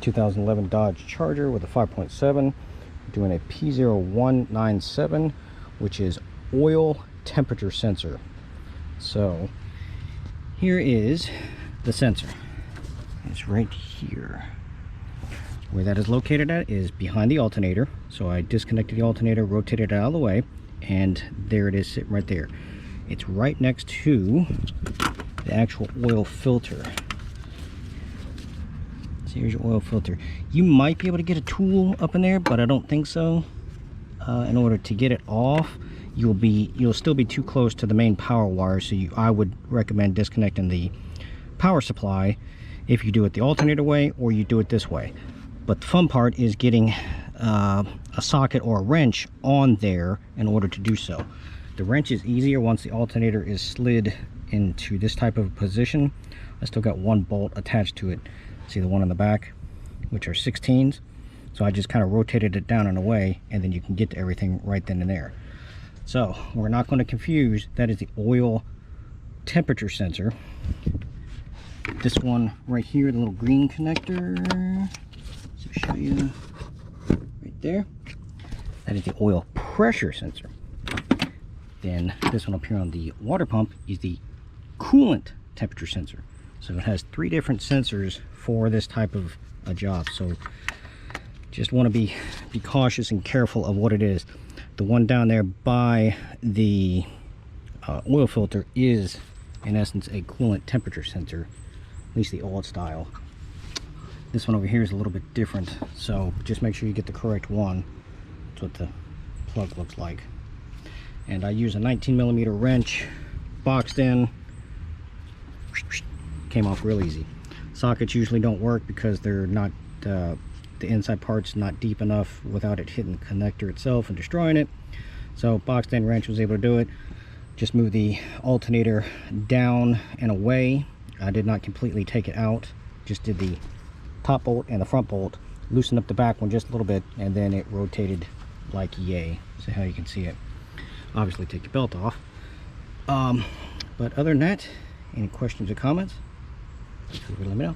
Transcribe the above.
2011 Dodge Charger with a 5.7, doing a P0197, which is oil temperature sensor. So here is the sensor. It's right here. Where that is located at is behind the alternator. So I disconnected the alternator, rotated it out of the way, and there it is sitting right there. It's right next to the actual oil filter. So here's your oil filter. You might be able to get a tool up in there, but I don't think so. In order to get it off, you'll still be too close to the main power wire, so I would recommend disconnecting the power supply if you do it the alternator way or you do it this way. But the fun part is getting a socket or a wrench on there in order to do so. The wrench is easier once the alternator is slid into this type of position. I still got one bolt attached to it. See the one in the back, which are 16s. So I just kind of rotated it down and away, and then you can get to everything right then and there. So we're not going to confuse, that is the oil temperature sensor. This one right here, the little green connector, so show you right there, that is the oil pressure sensor. Then this one up here on the water pump is the coolant temperature sensor. So it has 3 different sensors for this type of a job. So just want to be cautious and careful of what it is. The one down there by the oil filter is in essence a coolant temperature sensor, at least the old style. This one over here is a little bit different, so just make sure you get the correct one. That's what the plug looks like. And I use a 19mm wrench, boxed in, came off real easy. Sockets usually don't work because they're not, the inside part's not deep enough without it hitting the connector itself and destroying it. So boxed in wrench was able to do it. Just move the alternator down and away. I did not completely take it out, just did the top bolt and the front bolt, loosened up the back one just a little bit, and then it rotated like yay. See how you can see it. Obviously take your belt off. But other than that, any questions or comments, feel free to let me know.